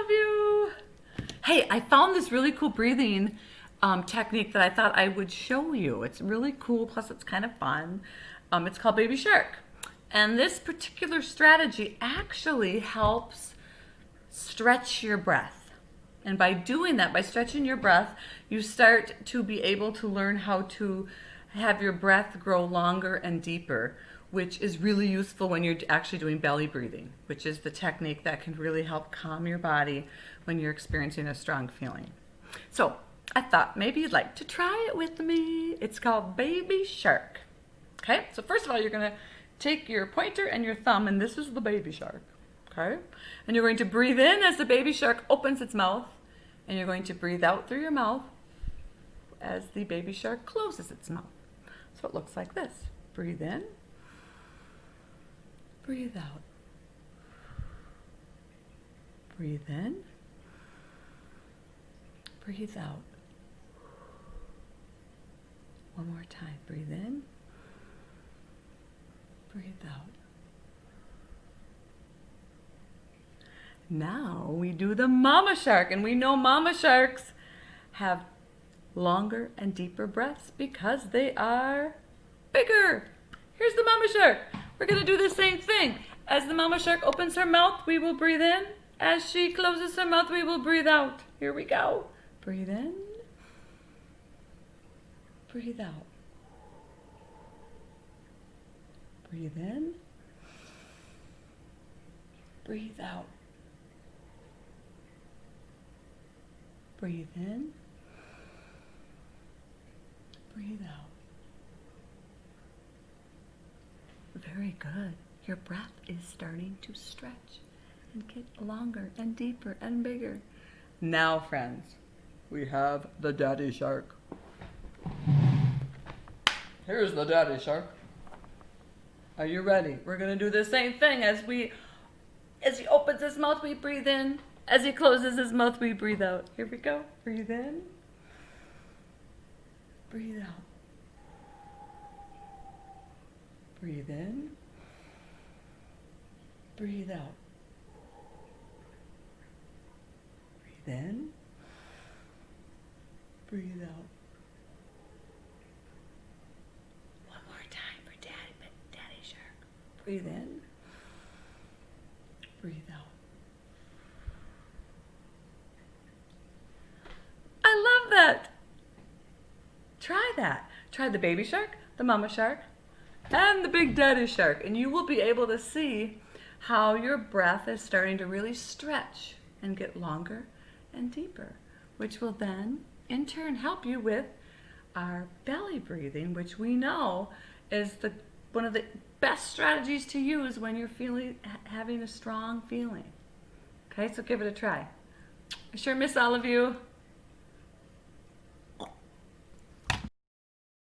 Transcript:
love you. Hey, I found this really cool breathing technique that I thought I would show you. It's really cool, plus it's kind of fun. It's called Baby Shark. And this particular strategy actually helps stretch your breath. And by doing that, by stretching your breath, you start to be able to learn how to have your breath grow longer and deeper, which is really useful when you're actually doing belly breathing, which is the technique that can really help calm your body when you're experiencing a strong feeling. So I thought maybe you'd like to try it with me. It's called Baby Shark. Okay, so first of all, you're gonna take your pointer and your thumb, and this is the baby shark. Okay, and you're going to breathe in as the baby shark opens its mouth, and you're going to breathe out through your mouth as the baby shark closes its mouth. So it looks like this. Breathe in, breathe out. Breathe in, breathe out. One more time. Breathe in, breathe out. Now we do the mama shark, and we know mama sharks have longer and deeper breaths because they are bigger. Here's the mama shark. We're going to do the same thing. As the mama shark opens her mouth, we will breathe in. As she closes her mouth, we will breathe out. Here we go. Breathe in. Breathe out. Breathe in. Breathe out. Breathe in. Breathe out. Very good. Your breath is starting to stretch and get longer and deeper and bigger. Now, friends, we have the daddy shark. Here's the daddy shark. Are you ready? We're going to do the same thing. As he opens his mouth, we breathe in. As he closes his mouth, we breathe out. Here we go. Breathe in. Breathe out. Breathe in. Breathe out. Breathe in. Breathe out. One more time for Daddy Shark. Breathe in. Breathe out. I love that. Try that. Try the baby shark, the mama shark, and the big daddy shark, and you will be able to see how your breath is starting to really stretch and get longer and deeper, which will then in turn help you with our belly breathing, which we know is one of the best strategies to use when you're having a strong feeling. Okay, so give it a try. I sure miss all of you.